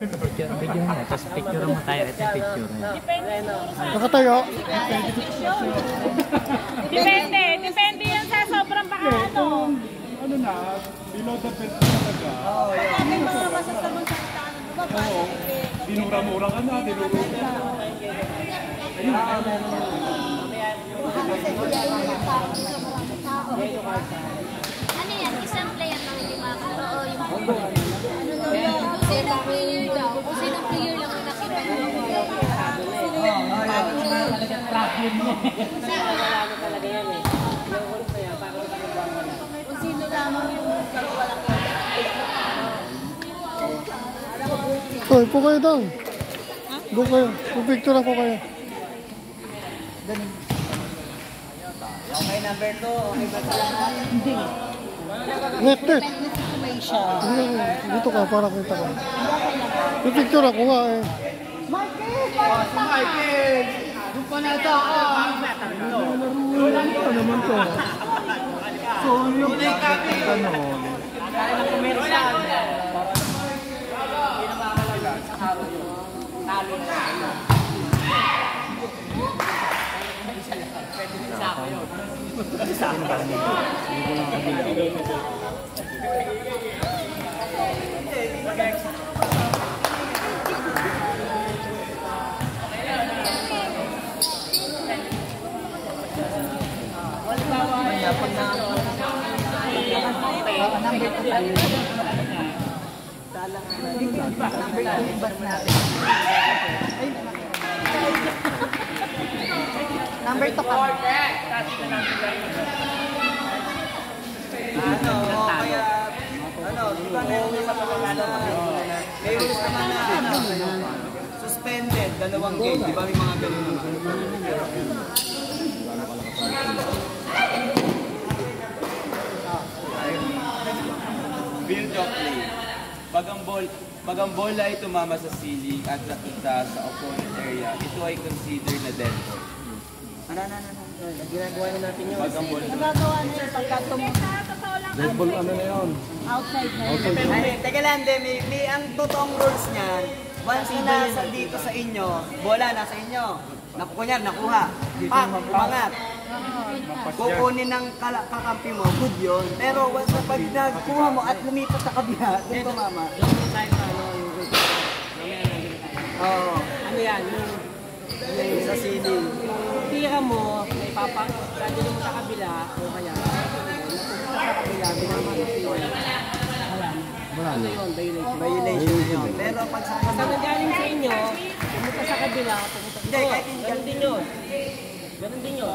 Video na, tapos picture mo tayo. Ito yung picture na. Nakatayo? Depende yan sa sobrang baka Ano na, below the belt talaga. Oo, yan. May mga masasabong salitaan. Oo, dinura-mura ka na, dinura-mura ka na. Ayun, ano yan? Isang player lang hindi makakala. Oo, yung sinong player daw? O sinong player lang ang nakita nyo? Kung sino lamang yung dalawa lang yan. Uy, po kayo doon. Doon kayo. Pupicture ako kayo. Okay, number 2. Okay ba talaga? Hindi. Net. Dito ka, para kita ka. Pupicture ako nga eh. Michael! Doon pa na ito. Ano naman to? So, yung gano'n. Number 2 ka. May rules naman na suspended, 2 game. Di ba may mga ganun naman? Field of play. Pag ang bola ay tumama sa ceiling at nakita sa opponent area, ito ay considered na dead ball. Ginagawa na natin yun. Pag ang bola Nagagawa na yung pagkatumong. Red ball ano na yun? Outside na yun. Ay, teka lang, may ang totoong rules niyan. Once na nasa dito sa inyo, bola nasa inyo. Nakuha. Umangat. Kukunin ng kakampi mo, good yun. Pero once na pag nagkuha mo at lumipat sa kabila, doon tumama. Oo. Ano yan? Yung sa ceiling. Tira mo, may dadali mo sa kabila, o kaya, sa kabila, binamalik yun. Ano yun? Violation yun. Pero pag sa Basta nagaling sa inyo, pumunta sa kabila, pumunta Hindi, kahit hindi. Ganun din yun. Ganun din yun.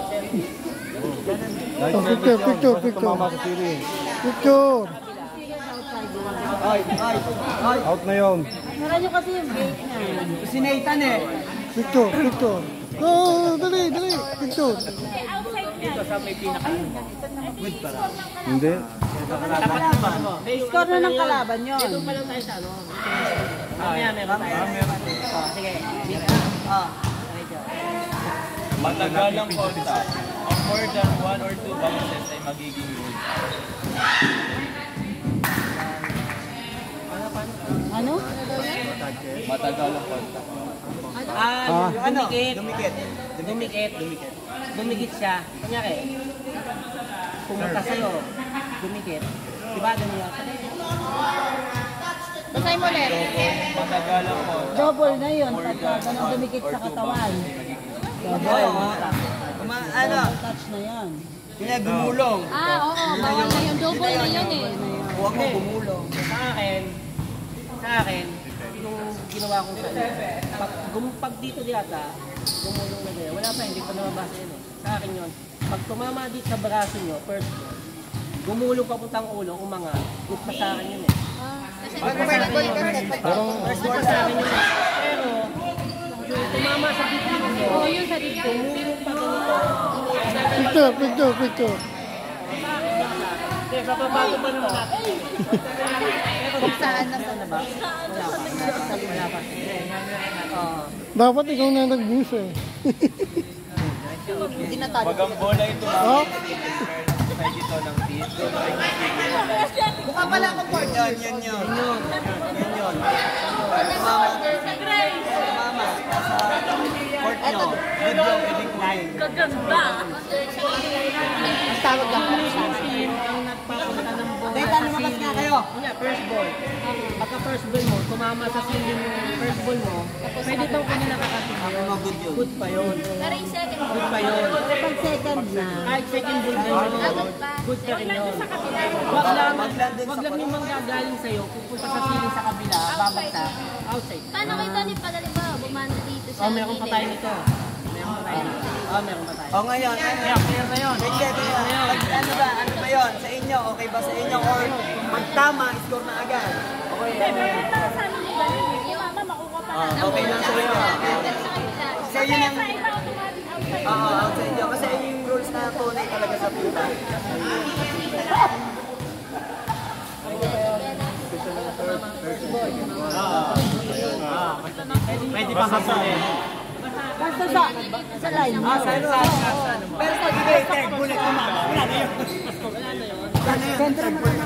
Oh, picture. Picture. Ay. Out na yun. Meron nyo kasi yung gate na. Si Nathan eh. Picture. Oh, dali. Picture. Dito sa may pinaka. Hindi. Tapat naman. Score na ng kalaban yun. Doon pa lang tayo sa ano. Mamaya, meron tayo. Sige. matagalang contact of more than 1 or 2 bounces ay magiging rule. Ano? Matagalang contact. Dumikit siya. Kunyari, pumunta sa'yo, dumikit. Diba, dumikit? Basahin mo ulit. Matagalang contact. Double na yun pagka ganun dumikit sa katawan. Double. Double touch na yan. Kaya gumulong. Oo, bawal na yun. Double na yun eh. Huwag mo gumulong. Sa akin, yung ginawa ko sa'yo, pag dito yata, gumulong na gano'n. Wala pa, hindi pa namabasa yun eh. Sa akin yun, pag tumama dito sa braso nyo, first, gumulong papuntang ulo, umangat, good pa sa akin yun eh. First pa sa akin yun eh. Pero, yung tumama sa dibdib nyo, Oo, yun sa dito. gumulong pa ganito. Picture. Kaya sa pabago pa naman natin. Saan na ba? Wala pa. Dapat ikaw na nag-boost eh. Hindi na tayo. Pag ang bola ay tumama sa dito ng team, Mukha pala akong court. Yun. Tumama Good yung pwedeng kumain. Kaganda. Ang tawag lang pala sa akin. Ang nagpapunta ng bola Dahil sa lumabas ceiling. nga kayo. Kunya, first ball. Pagka first ball mo, tumama sa ceiling yung first ball mo, pwede itong kanya nakakating Ako yun. mga good yun. Good pa yun. Pero yung second ball. Good pa yun. Pag second na. Kahit second ball din yun. Good pa rin yun. Wag lang yung manggagaling sa'yo, pupunta sa ceiling sa kabila, babagsak, outside. Paano kayo Tony pag halimbawa bumanda dito sa Meron pa tayo nito. Meron pa tayo. Meron pa tayo. O ngayon, Kaya, clear na yun. Sige, ano ba yun? Sa inyo, okay ba sa inyo? Or pag tama, score na agad? Okay. Pero para sa amin yung ganun. Yung mama makuha pa lang. Okay lang sa inyo. So yun ang... Iba automatic outside. Oo, out sa inyo. Kasi yun yung rules na tunay talaga sa puta. Pwede pa kasulin. Basta sa line mo. Pero pag ibig, tag, bullet, tumama. Wala na yun. Sentro mo na.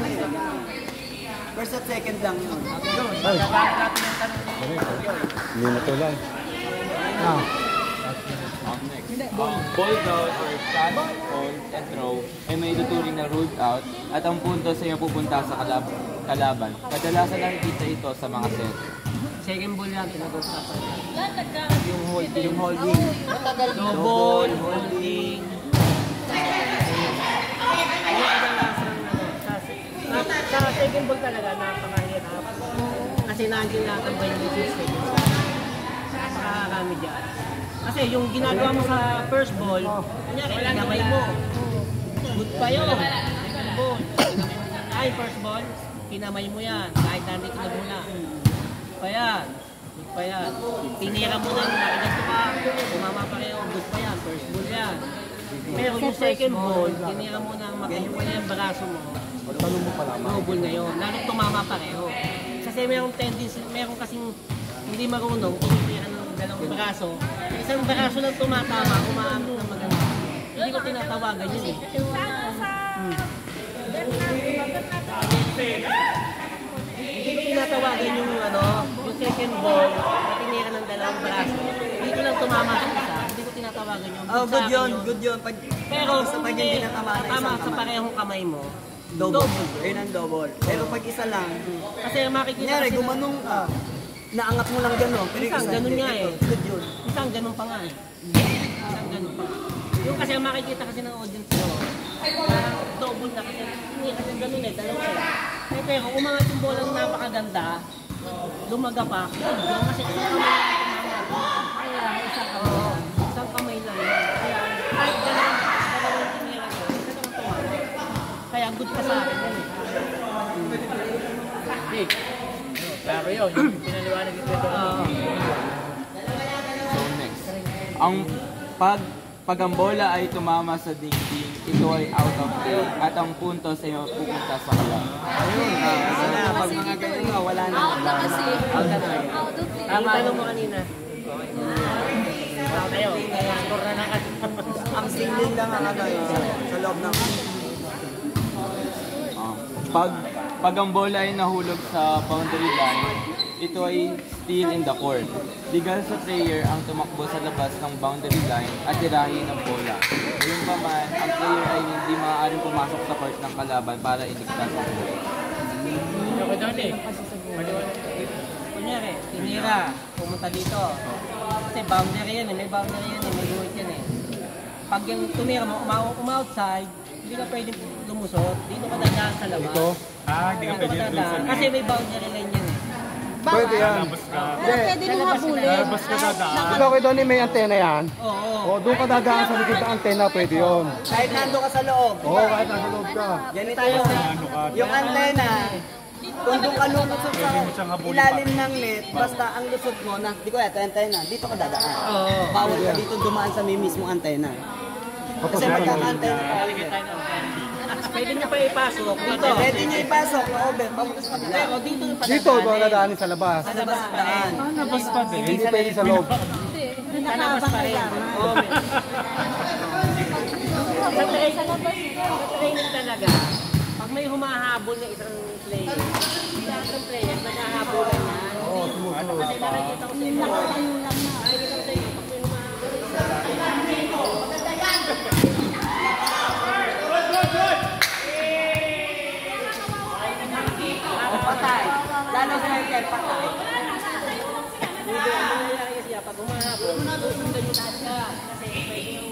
First at second lang yun. Hindi na to lang. Ball down or catch, hold, and throw ay may tuturing na ruled out at ang punto sa iyo pupunta sa kalaban. Kadalasan nakikita ito sa mga set. Second ball yan, pinag-usapan. Yung holding. Double, holding. Sa second ball talaga, napakahirap. Kasi nandiyan lahat ang violations second ball. Napakarami dyan. Kasi yung ginagawa mo sa first ball, kunyari, kinamay mo. Good pa yun. Second ball, ay first ball, kinamay mo yan. Kahit nandito na muna. Good pa yan. Good pa yan. Tinira mo na, nakaganto ka. Tumama pa kayo, good pa yan. First ball yan. Pero yung second ball, tinira mo na magkahiwala yung braso mo. Double na yun. Lalo tumama pareho. Kasi merong tendency, meron kasing hindi marunong, tumitira ng dalawang braso. Isang braso lang tumatama, umaamit ng maganda. Hindi ko tinatawagan yun eh. Hindi ko tinatawagan yung yung second ball na tinira ng dalawang braso. Dito lang tumama sa isa. Hindi ko tinatawagan yun. Oh, good yun, good yun. Pero sa pag hindi natama na tama isang sa kamay. parehong kamay mo. Double. Ayun ang double. Pero pag isa lang, Kasi makikita kunyari, kasi na- gumanong ka, naangat mo lang gano'n. Pero Isang isa, ganun hindi. nga eh. Ito, good yun. Isang ganun pa nga eh. Isang ganun pa. Yung kasi ang makikita kasi ng audience ko, parang double na kasi. Hindi kasi ganun eh, dalawa eh. Pero umangat yung bolang napakaganda, lumaga pa, yun kasi isang kamay lang tumama. Kaya isang kamay lang yun. Kaya kahit dalawang tinira ko, isa lang tumama. Kaya good pa sa akin yun eh. Claro yun. Pinaliwanag yung kwento ko. So next, pag ang bola ay tumama sa dingding, ito ay out of play at ang punto sa iyo pupunta sa kalaban. Ayun. Kasi na, pag mga ganyan nga, wala na. Out na kasi. Out na. Out of play. Ang tanong mo kanina. Out tayo. Score na lang. Ang single lang ang sa loob ng... Pag ang bola ay nahulog sa boundary line, ito ay still in the court. Legal sa player ang tumakbo sa labas ng boundary line at tirahin ang bola. Gayun pa man, ang player ay hindi maaaring pumasok sa court ng kalaban para iligtas ang bola. Ako doon eh. Kunyari, tinira, pumunta dito. Kasi boundary yan eh, may boundary yan eh, may limit yan eh. Pag yung tumira mo, outside, hindi ka pwedeng lumusot, dito ka dadaan sa labas. Dito? Hindi ka pwede dadaan. Kasi may boundary line yan eh. Pwede yan. Pwede mo habulin. Labas ka dadaan. Ikaw kay Donnie, may antena yan. Oo. O, doon ka dadaan sa likod ng antena, pwede yun. Kahit nando ka sa loob. Oo, kahit nasa loob ka. Ganito yun. Yung antena, kung doon ka lumusot sa ilalim ng net, basta ang lusot mo na, di ko ito antena, dito ka dadaan. Oo. Bawal ka dito dumaan sa may mismong antena. Kasi magkaka-antena ka. Pwede niya pa ipasok dito. Pwede niya ipasok, over, papunta sa kabila. Pero dito yung Dito, doon ka dadaanin sa labas. Sa labas daan. Labas pa din. Hindi pwede sa loob. Sa labas pa rin. Oo. Sa training talaga, pag may humahabol na isang player, lahat ng player, naghahabolan na. Oo, sumusunod. Kasi nakikita ko sa inyo. Nakikita ko sa inyo, pag may humahabol na Hindi, ang nangyayari kasi pag umahapon, susundan yung taas ka. Kasi pwede yung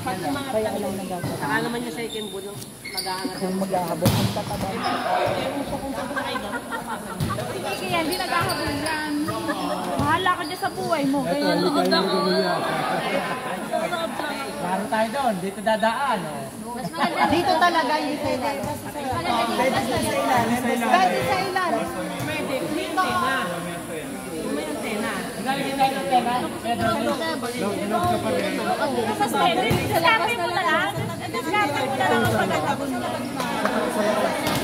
pag umangat ka rin, saka naman yung second ball, mag-aangat. Kung maghahabol ang tataba. Kung saan na kayo, Kaya hindi naghahabol yan. Bahala ka dyan sa buhay mo. Kaya nood ako. Laro tayo doon, dito dadaan. Oh. Mas maganda. Dito talaga, hindi sa ilalim. Maganda dito. Pwede sa ilalim. pwede, may antena. May antena. Galing tayo ng tela. Mas pwede. Sabi mo na lang. Sabi mo na lang ang pagkakabon mo.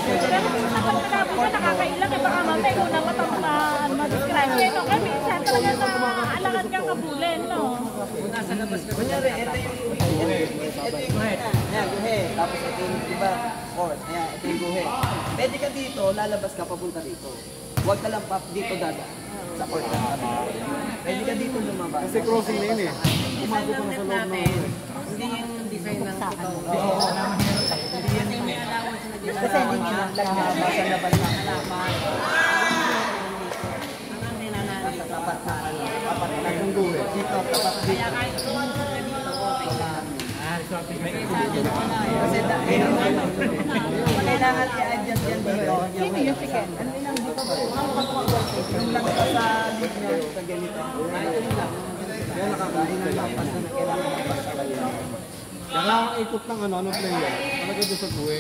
Pero kung nakapagkabon ka, nakakailang. Baka mamay kung naman ang ma-describe. Kaya no, kami minsan talaga na alangan kang kabulin, no? Nasa labas ka. Kunyari, ito yung guhe. Ayan, guhe. Tapos ito yung iba, court. Ayan, ito yung guhe. Pwede ka dito, lalabas ka, papunta dito. Huwag ka lang dito dada. Sa court ka. Pwede ka dito lumabas. Kasi crossing na yun eh. Design ng net natin, hindi yung design ng totoo. Kasi may allowance na design. Kasi hindi nila nakahaba sa labas ng Halaman. Ang antena na dito. Tapat sa ano. Tapat na yung guhe. Dito, tapat dito. Kaya kahit sumunod ka dito, okay lang. May isa dyan ko na. Kasi kailangan i-adjust yan dito. Sino yung chicken? Ano lang dito ba? Yung lang ka sa lead niya, sa ganito. Kaya nakakain ng lapas na kailangan lapas sa kanya. Nakaikot ng ano player. Talaga doon sa guwe.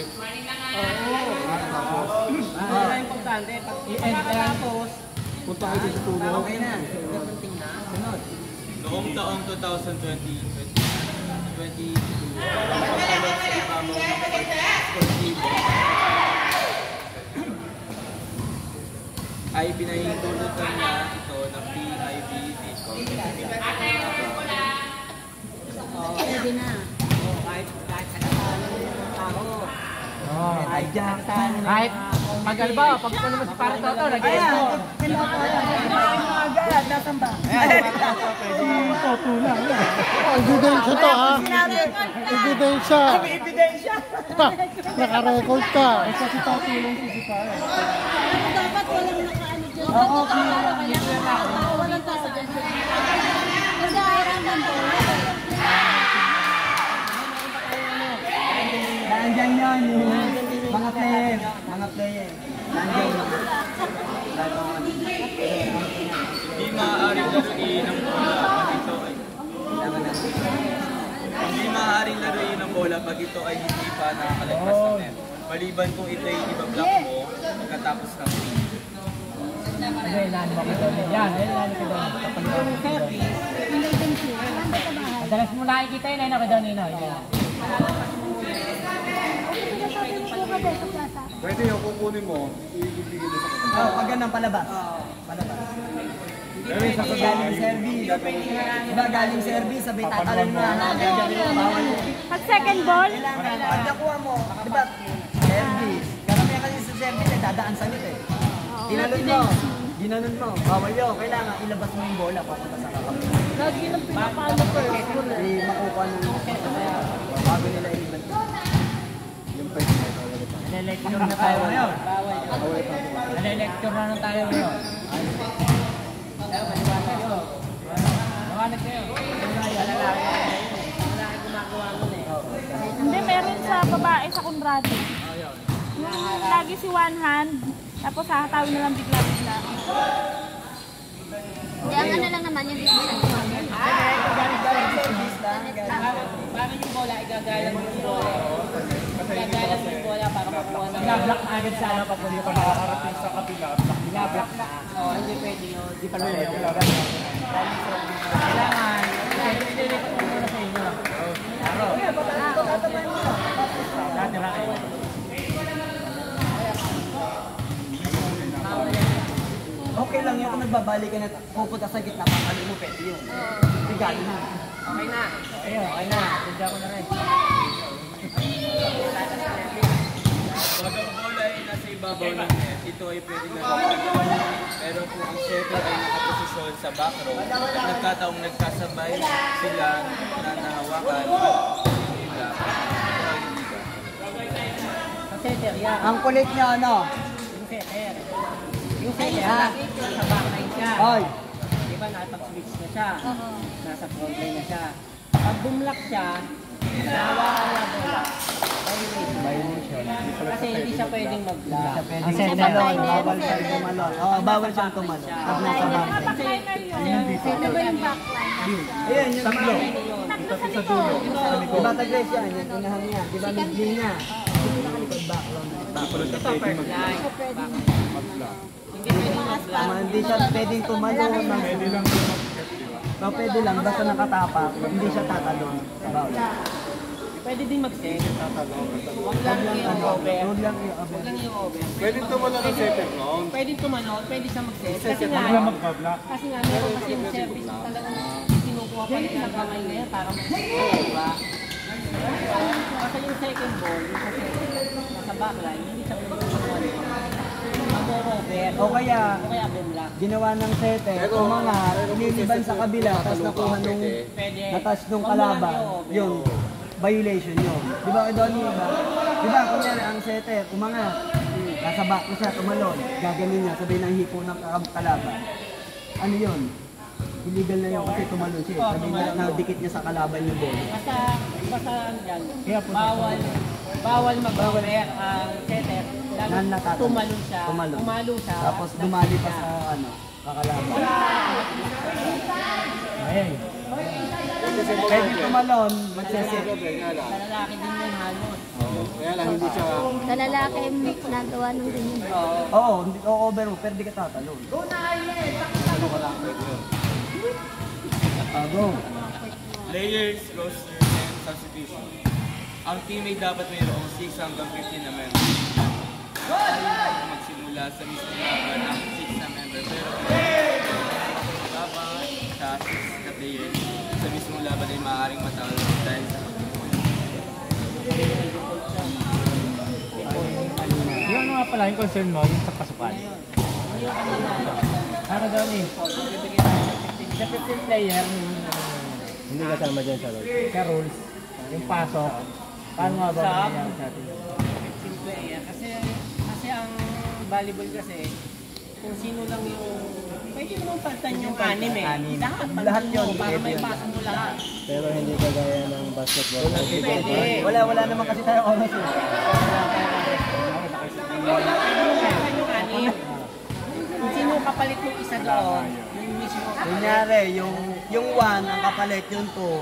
Ano na importante, pag i-end ka tapos, Punta kayo sa tulo. Okay na. dapanting na. Sunod. Noong taong 2022, pagkakalog sa ibabaw ng sportivo ay pinahintulutan niya ito ng PIBB Pwede na. Kahit sa kasalanan ng tao. Kahit magalba, pag ano mo si Pare Toto, nag-e-sport. Agad, nasan ba? Ebidensya to ha. Ebidensya. Ebidensya. Nakarecord ka. Dapat walang nakaano dyan. Oo, kailangan walang tao dyan. Kasi ayaw ng bola. Nandiyan yan yung mga player. Mga player. Nandiyan yun. Hindi maaaring laruin ng bola pag ito ay hindi maaaring laruin ng bola pag ito ay hindi pa nakakalagpas ng net. Maliban kung ito ay ibablock mo pagkatapos ng free. Yan, ilan ko doon. Madalas mo nakikita yun, ayun ako doon, yun. Pwede yung kukunin mo. Ibibigay mo sa kanila. Pag ganun, palabas. Palabas. Galing service. Diba galing service, sabi tatalon mo na. Bawal mo. Pag second ball, Pag nakuha mo, diba, service. Karamihan kasi sa service, dadaan sa net eh. Tinalon mo. Ginanon mo. Bawal yun. Kailangan ilabas mo yung bola papunta sa kakap. lagi nang pinapalo ko. Makukuha ng bago nila ilibad. Nale-lecture na tayo ngayon. Nale-lecture na tayo ngayon. Mawanag kayo. Hindi, meron sa babae sa Conrado. Yung lagi si one hand, tapos hahatawin na lang bigla-bigla. Hindi, ang ano lang naman, yung bigla. Bakit yung bola, igagalang mo yung bola. Igagalang mo yung bola para makuha ng Nablock na agad sa ano pag hindi pa nakakarating sa kabila. binablock na. Hindi pwede yun. Di pa naman yung Kailangan, ililipat ko na sa inyo. Laro. Dati lang kayo. Okay lang yun kung nagbabalik ka na pupunta sa gitna, pakali mo pwede yun. Regalo na. okay na. Ayun, okay na. Tunda ko na rin. Pag ang bola ay nasa ibabaw ng net, ito ay pwede laruin. Pero kung ang shooter ay nakaposisyon sa back row, nagkataong nagkasabay sila na nahawakan at nila, ito ay liga. Sa center, yan. Ang kulit niya ano, setter. Yung setter, nasa backline siya. Oy. Di ba, nakapag-switch na siya. Nasa frontline na siya. Pag bumlock siya, nahawakan na bola. Violation. Kasi hindi siya pwedeng mag-block. Ang setter, bawal siyang tumalon. Oo, bawal siyang tumalon. Pag nasa backline. Ano ba yung backline? Ayan, yung tatlo. Tatlo sa likod. Diba tagres yan? Yung unahan niya. Diba mid-lane niya? Hindi nakalikod backline. Ito first line. Hindi siya pwedeng tumalon. Pwede lang mag-step, di ba? No, pwede lang. Basta nakatapak. Hindi siya tatalon. Bawal. Pwede din mag-set. Huwag lang i-over. Huwag lang i-over. Huwag lang i-over. Pwede tumalon ng second round. Pwede tumanot, pwede siya mag-set. Kasi nga, Wala magbablock. meron kasi yung service na talagang kinukuha pa rin ng kamay na yan para mag-set, diba? Kasi yung second ball, yung kasi nasa backline, hindi siya pwede mag-over. O kaya, O kaya bumlock. ginawa ng setter, umangat, niliban sa kabila, tapos nakuha nung Pwede. natas nung kalaban, yun, violation yun. Di ba kay Donnie, di ba, kunyari ang setter, umangat, nasa back ko siya, tumalon, gaganin niya, sabihin ng hipo ng kalaban. Ano yun? Illegal na yun kasi tumalon siya. Sabihin niya, nadikit niya sa kalaban yung ball. Basta ano dyan, bawal mag-over ang setter. Tumalon siya, umalo siya. Tapos dumali pa sa ano, kakalaban. Ayun. Pwede tumalon, magsasit. Sa lalaki din yun halos. Kaya lang hindi siya... Sa lalaki, nagawa ng ganyan. Oo, over mo, pero di ka tatalon. Go. Players, roster, and substitution. Ang team ay dapat mayroong 6 hanggang 15 na member. Ayaw magsimula sa mismo laban ang 6 na member. Pero laban sa 6 na players sa mismo laban ay maaaring matalo dahil sa Yung ano nga pala, yung concern mo, yung sa pasukan. Ano daw ni? Sa 15 player, hindi ka tama dyan sa rules. Sa rules, yung pasok, paano nga ba nangyayari sa atin? 15 player. Kasi ang volleyball kasi, kung sino lang yung... Pwede mo palitan yung anim eh. Lahat yun. Para may pasok mo lahat. Pero hindi kagaya ng basketball. Pwede. Wala naman kasi tayo oras eh. Pwede yung anim. Kung sino kapalit yung isa doon, yung mismo. Kunyari, yung 1 ang kapalit, yung 2,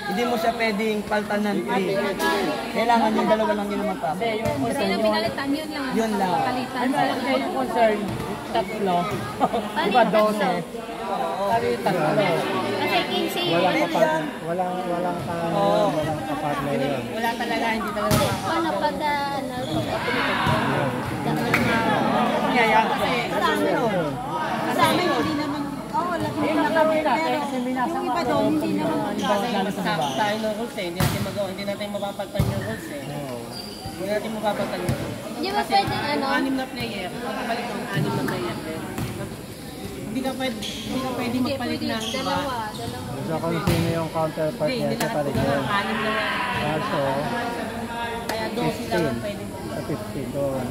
hindi mo siya pwedeng paltan ng 3. Kailangan yung dalawa lang yun naman tapos. Yung concern Sino mo, pinalitan yun lang. Yun lang. Palitan. yung concern, tatlo. Diba 12? Sabi yung tatlo. Kasi 15. Walang kapatner yun. Wala talaga, hindi talaga Paano pag Sa amin, hindi naman. Wala yung iba doon, hindi naman. Kasi sakto tayo ng rules eh. Hindi natin magawa. Hindi natin mapapagtan yung rules eh. Hindi natin mapapagtan yung rules. Hindi ba pwedeng ano? Anim na player, magpapalit ng 6 na player. Hindi ka pwede magpalit ng iba. Dalawa. So kung sino yung counterpart Hindi, niya hindi sa lahat paligid. na lang. 6 na lang. Kaso, Kaya 12 lang ang pwede. sa 50 doon.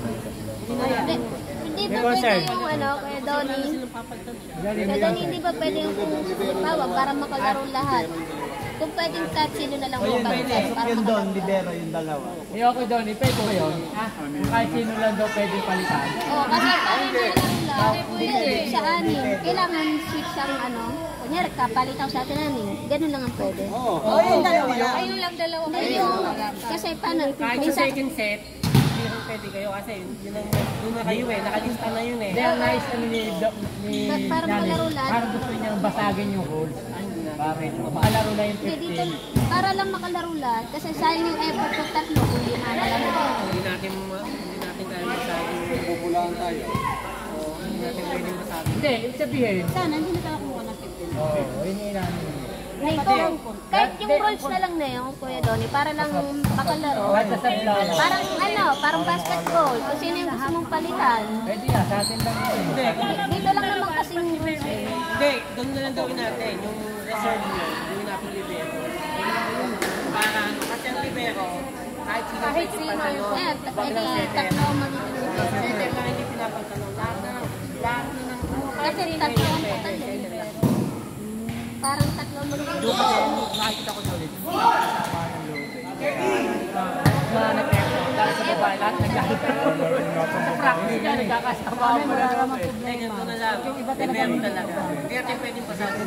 Hindi ba pwede yung ano, kaya Donnie? Kaya Donnie, hindi ba pwede yung kung tawag para makalaro lahat? Kung pwedeng kahit sino na lang O yun, mapagkat pasok para yun doon, makalaro. libero yung dalawa. Yung okay doon, ipwede ko yun. Kahit sino lang daw pwede palitan. Oo, kasi para makalaro lahat, pwede sa anim. Kailangan switch ang ano, kunyari kapalitaw sa atin anim. Ganun lang ang pwede. Oo, yung dalawa lang. Ayun lang dalawa. Kasi paano, Kahit sa minsan, second set, hindi rin pwede kayo kasi doon na kayo eh. Nakalista na yun eh. Hindi, ang nice ano ni Para Janet, makalaro lahat. parang gusto niyang basagin yung rules. Bakit? Makalaro na yung hindi dito, 15. para lang makalaro lahat. Kasi sayang yung effort ng tatlo kung hindi makalaro lahat. Hindi natin kaya masabi. Pupulaan tayo. Hindi natin pwede masabi. Hindi, ibig sabihin. Sana, hindi na tayo kumuha ng 15. Oo, yun yung inaano. Kahit yung rules na lang na yun, Kuya Donnie, para lang makalaro. Kahit sa sablano. Parang parang basketball. Kung sino yung gusto mong palitan. Pwede na, sa atin lang yun. Dito lang naman kasing rules eh. Hindi, doon na lang gawin natin. Yung reserve nyo, gawin natin libero. Para ano, kasi ang libero, kahit sino pwede pa ano, Eh, wag lang setter. tatlo magiging Setter lang hindi pinapagtanong. Lahat na ng Kasi tatlo ang total ng libero. Parang tatlo ang Doon libero. kasi nakikita ko ulit. Kasama ng loob eh. Mga nag-echo. Dahil sa babae lahat nag-echo. Sa practice ka, nagkakasama mo na naman. ganito na lang. Yung iba meron talaga. Kaya tayo pwedeng pasabi.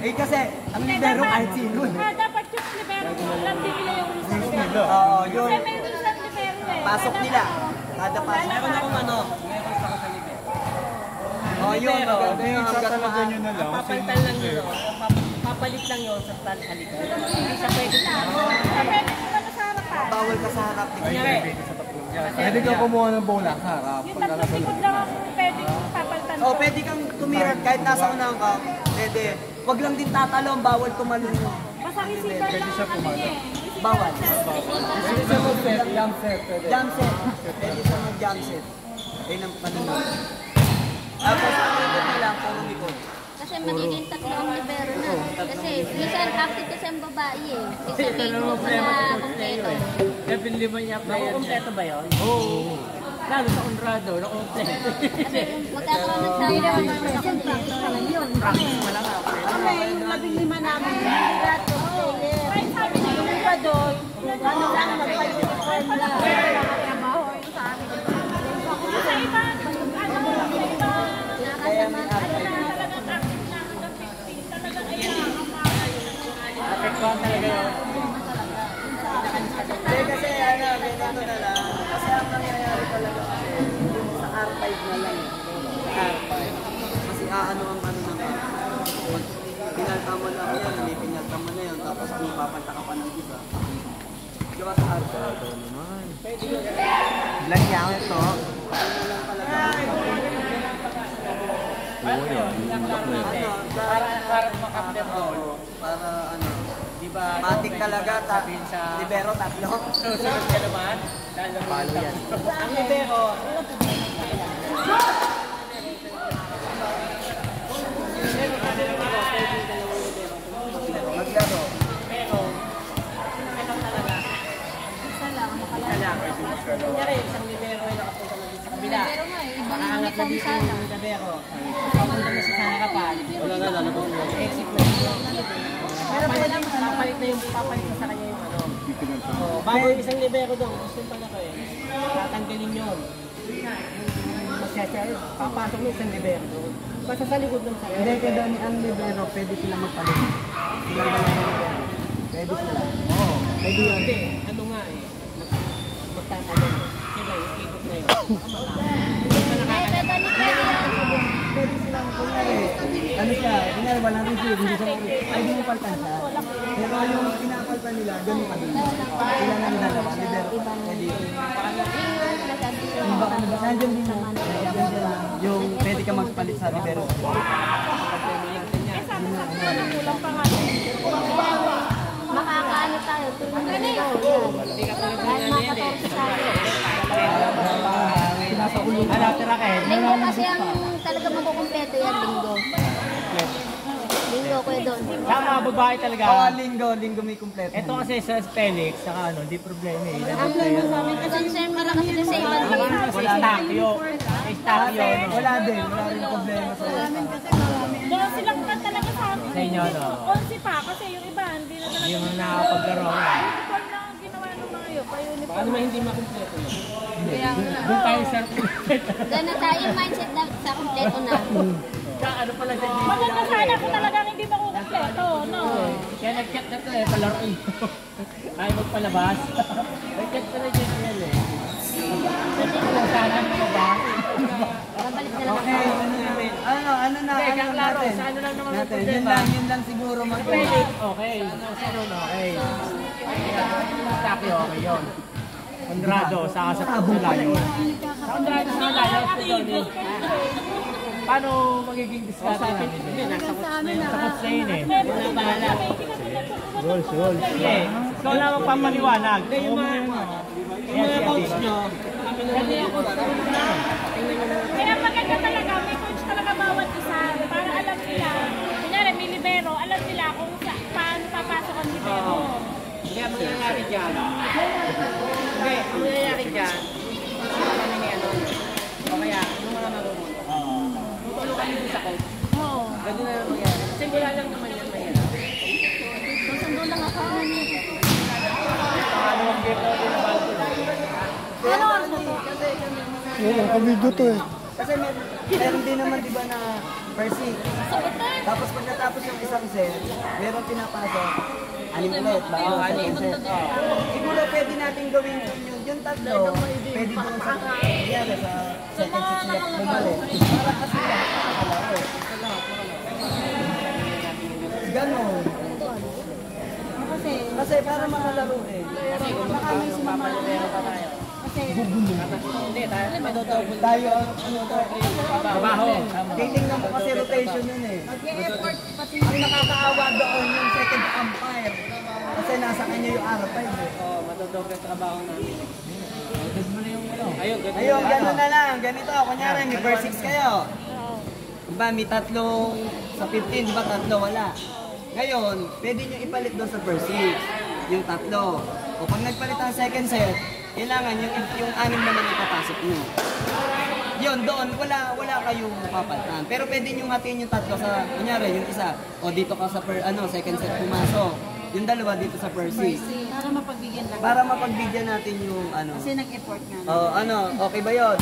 Eh kasi, ang libero kahit sino. Dapat yung libero, lang din nila yung isang libero. Oo, yun. Kasi meron isang libero eh. Pasok nila. Kada pasok. Meron akong meron sa kasalibero. Oh, yun. Maganda yung hanggat Tatalaga nyo na lang. Papalitan lang yun. Papalit lang yun sa halika. Hindi siya pwede na. Pwede ko pala sa harapan. bawal ka sa harap. Kunyari, Pwede ka kumuha ng bola sa harap. Yung tatlong likod lang ang pwede kong papalitan ko. Oh, pwede kang tumirat kahit nasa unahan ka. Pwede. Wag lang din tatalon, bawal tumalon. Basta receiver lang ang ano niya eh. Bawal. Pwede sa mag-set, jump set. Pwede. Jump set. Pwede sa mga jump set. Ayun ang panunod. Tapos ang likod na lang, puro likod. Kasi magiging tatlo ang libero na. Kasi minsan active kasi ang babae eh. Kasi may group na kompleto. Definitely ba niya player niya? Kompleto ba yun? Oo. Lalo sa Conrado, na-kompleto. Kasi magkakaroon ng tama. Kasi practice pa lang yun. Practice mo lang ako. May 15 namin. Kahit sabi niya yung iba doon, Ano lang, magpag-inform lang. trabaho yun sa amin. Sa iba, ano mo lang, sa iba, Kaya may talagang active na hanggang 15. Talagang ayan. Apektuhan talaga yun. Hindi kasi ano, ganito na lang. Kasi ang nangyayari talaga kasi, yung sa R5 na lang. R5. Kasi ano ang ano ng R5. Pinaltama lang yan, may pinaltama na yun. Tapos kung papanta ka pa ng isa. Diba sa R5? Vlog yan ito. Ano lang talaga. Para makapit mo. Para ano. Di ba? Matik talaga, libero tatlo. Susunod ka naman. Palo yan. Ang libero, Maglaro. pero, ano talaga? Isa lang. Kunyari, isang libero ay nakapunta na sa kabila. Pero nga eh, ibang Nakahangat na nakita dito sana. yung libero. Papunta na sa harapan. Wala na, lalabas mo. Exit na yun. Pero papalit na sa kanya yung ano. Oh, bago yung isang libero doon, gusto pala ko eh. Tatanggalin yun. Mag-checker, papasok ng isang libero doon. Basta sa likod ng sakya. Hindi, kaya daw ni ang libero, pwede silang magpalit. Silang dalawa ng libero. Pwede sila. Oo. Pwede yun. Hindi, ano nga eh. Magtatanong. Sila yung ikot na yun. Pwede silang, kunyari, ano siya, kunyari walang receive, hindi siya pwede mo paltan siya. Pero yung pinapaltan nila, ganun ka din. Sila ng dalawa, libero. Pwede yun. Yung baka na ba, nandiyan din na. Yung pwede ka magpalit sa libero. Makakaano tayo, tulong na ito. Dahil makatorto tayo. Tira ka eh. Linggo kasi ang talaga makukumpleto yan, linggo. Linggo, kuya doon. Sa mga babae talaga. Oo, linggo may kumpleto. Ito kasi sa Felix, saka ano, hindi problema eh. Ang concern mo lang kasi doon sa ibang Wala takyo. May takyo. Wala din, wala rin problema sa Doon silang ka talaga sa amin. Sa inyo, no? 11 pa kasi yung iba, hindi na talaga. Yung mga nakapaglaro. Uniform lang ang ginawa ng mga yun. Pa-uniform. Paano naman hindi makumpleto yun? Doon tayo sa... Doon na tayo mindset na sa kumpleto na. Ano pala siya dito? Maganda sana kung talagang hindi makukumpleto, no? Kaya nag-chat na to eh, palaro ito. Ayaw magpalabas. Nag-chat na rin yan eh. Pwede ko sana magpalabas. Babalik na lang Okay, ako. ano na, Hindi, ano kaklaro. natin? Sa ano lang naman ang Natin, problema. yun lang siguro Felix, okay. Sa ano, okay. Takyo, okay yun. Conrado, saka sa Pagulayo. Sa Conrado, sa Pagulayo, sa Johnny. Paano magiging discount natin? Hindi, nasa coach na yun eh. Wala bahala. Goals. Sige, ikaw lang magpapaliwanag. Hindi, yung mga coach nyo, Kaya maganda talaga, may coach talaga bawat isa para alam nila. Kunyari, may libero, alam nila kung paano papasok ang libero. kaya ang mangyayari dyan, kami ni ano, o kaya, yung mga marunong. Tutulong kami dun sa coach. Oo. Ganun na lang mangyayari. Kasi wala lang naman yan mahirap. Susundo lang ako. Pangalawang game na din na bago. Ano oras na to? Oo, kabidyo to eh. Kasi meron din naman di ba na first seat. Tapos pag natapos yung isang set, meron pinapasok, 6 ulit, bago sa second set. Siguro pwede natin gawin yung tatlo, pwede doon sa nangyari sa second set sila bumalik. Para kasi lahat makalaro. Ganon. Kasi para makalaro eh. Kasi kung Papalero pa tayo. Hindi, tayo matutubol. Tayo, ano to? Trabaho. Titingnan mo kasi rotation yun eh. Ang nakakaawa doon yung second umpire. Kasi nasa kanya yung R5 eh. Oo, matutubol ang trabaho namin. Ayun, ganun. Ayun, gano'n na lang. Ganito, kunyari, may first 6 kayo. Diba, may tatlong sa 15, diba, tatlo wala. Ngayon, pwede nyo ipalit doon sa first 6, yung tatlo. O pag nagpalit ang second set, kailangan yung 6 naman ipapasok nyo. Yun, doon, wala kayong papalitan. Pero pwede nyo hatiin yung tatlo sa, kunyari, yung isa, o dito ka sa second set pumasok. Yung dalawa dito sa first 6. Para mapagbigyan lang. Para mapagbigyan natin yung ano. Kasi nag-effort nga. Okay ba yun?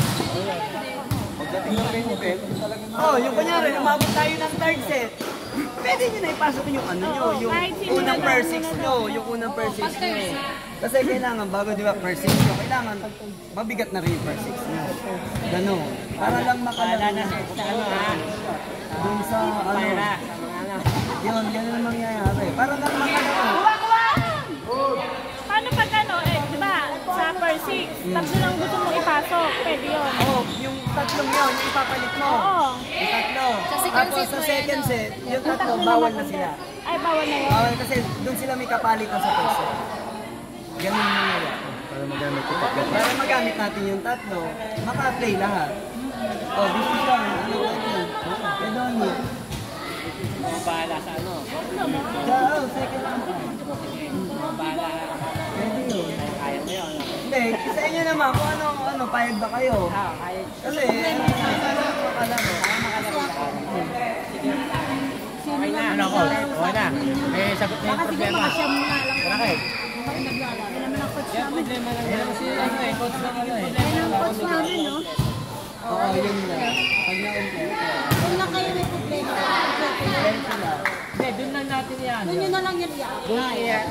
Yung kunyari, umabot tayo ng third set. Pwede nyo na ipasok yung ano nyo, yung unang per 6 nyo, yung unang per 6 nyo. Kasi kailangan, bago di ba per 6 nyo, kailangan mabigat na rin yung per 6 nyo. Gano'n. Para lang makalala na Sa ano ha? dun sa ano. Yun, gano'n ang mangyayari. Para lang makalala. Paano pag ano, di ba, sa per 6, tatlo lang gusto mo ipasok, pwede yun. Yung tatlong yun, yung ipapalit mo. Oo. Yung tatlo. Tapos sa second set, yung tatlo, bawal na sila. Ay, bawal na yun. Bawal kasi doon sila may kapalitan sa first set. Ganun yung nangyayari. Para magamit natin yung tatlo, maka-play lahat. This is lang. Ano natin? Pwede yun. Bahala sa ano. Second lang. Bahala. Pwede yun. Kaya mo yun. Hindi, sa inyo naman kung ano, payag ba kayo? Kaya. Kasi, makalaro. Okay na, ano ko? Okay na. May sagot na yung problema. Wala kayo. Yan, problema lang yan. Kasi ano eh, coach lang ano eh. Oo, yun lang. Pag na-umpay. Kung na kayo may problema, Hindi, doon lang natin yan. doon nyo na lang yung react. Doon iyan.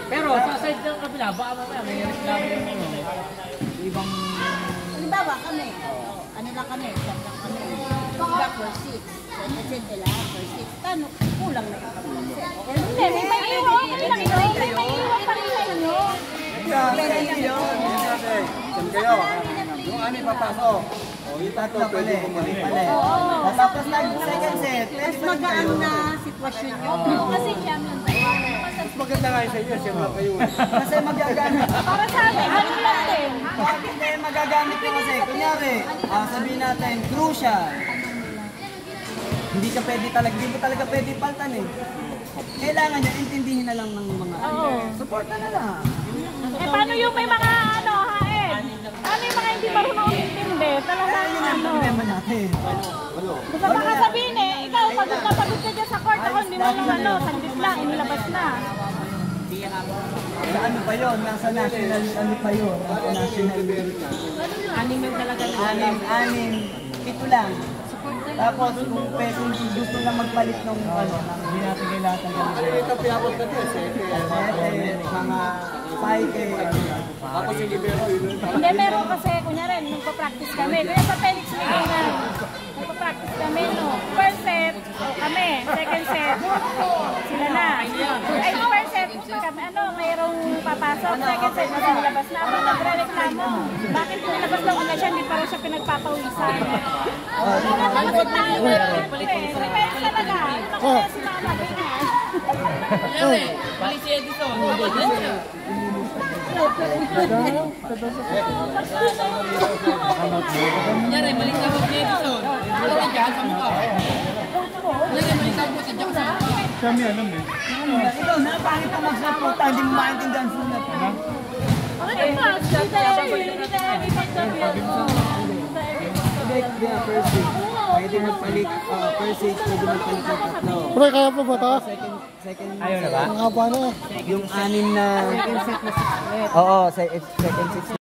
Pero sa side ng kabila, baka mamaya may reklamo yung ibang... Halimbawa kami, ano lang kami, set lang kami. Sila for 6. Kasi sila for 6. Paano? Kulang na yung kami. Hindi, may maiiwan. May maiiwan pa rin sa inyo. Yung ano papasok. Yung tatlo pala eh. Tapos nag-second set. Mas magaan na sitwasyon nyo. Kasi jam yun. Maganda nga sa inyo, siyempre kayo. Kasi magagamit. Para sa amin, ano lang din. Hindi magagamit ko kasi. Kunyari, sabihin natin, crucial. Hindi mo talaga pwede paltan eh. Kailangan niya, intindihin na lang ng mga support na lang. Paano yung may mga hain? Paano yung mga hindi marunong intindi? Talagang Yun ang problema natin. Gusto baka sabihin ikaw, pagod na pagod ka dyan sa court, ako hindi mo saglit lang, inilabas na. Sa ano pa yun? Nasa national, ano pa yun? National. Anim yung talaga na. Anim. 7 lang. Tapos kung gusto lang magpalit ng hindi natin kailangan ng ganun. Ito pinapot na ito, mga 5K. Ako si Libero yun. Hindi, meron kasi, kunyari, nung pa-practice kami. Kaya sa Felix Medina, nagpa-practice kami, no? First set, kami. Second set, sila na. Ay, first set, kami, mayroong papasok. Second set, kasi nilabas na. Ako nagre-reklamo. Bakit nilabas daw na siya, hindi pa rin siya pinagpapawisan. Ano ba tayo? Repair talaga. Ano kaya si Mama, ganyan. Bali si Edison. Dapat yan siya. Kunyari, balik na po si Edison. Wala ka dyan sa mukha. Kunyari, balik na po si Edison sa mukha. Kami alam eh. Ikaw, napangit ang magsaputa, hindi mo maintindihan sulat. Ano? Ano ba? Hindi tayo ipagsabihan mo. First week. Pwede magpalit, first week, pwede magpalit ng tatlo. Pre, kaya pa ba ito? Second, Ayaw na ba? Ang haba na. yung anim na... Second set na 6 ulit. Oo, second 6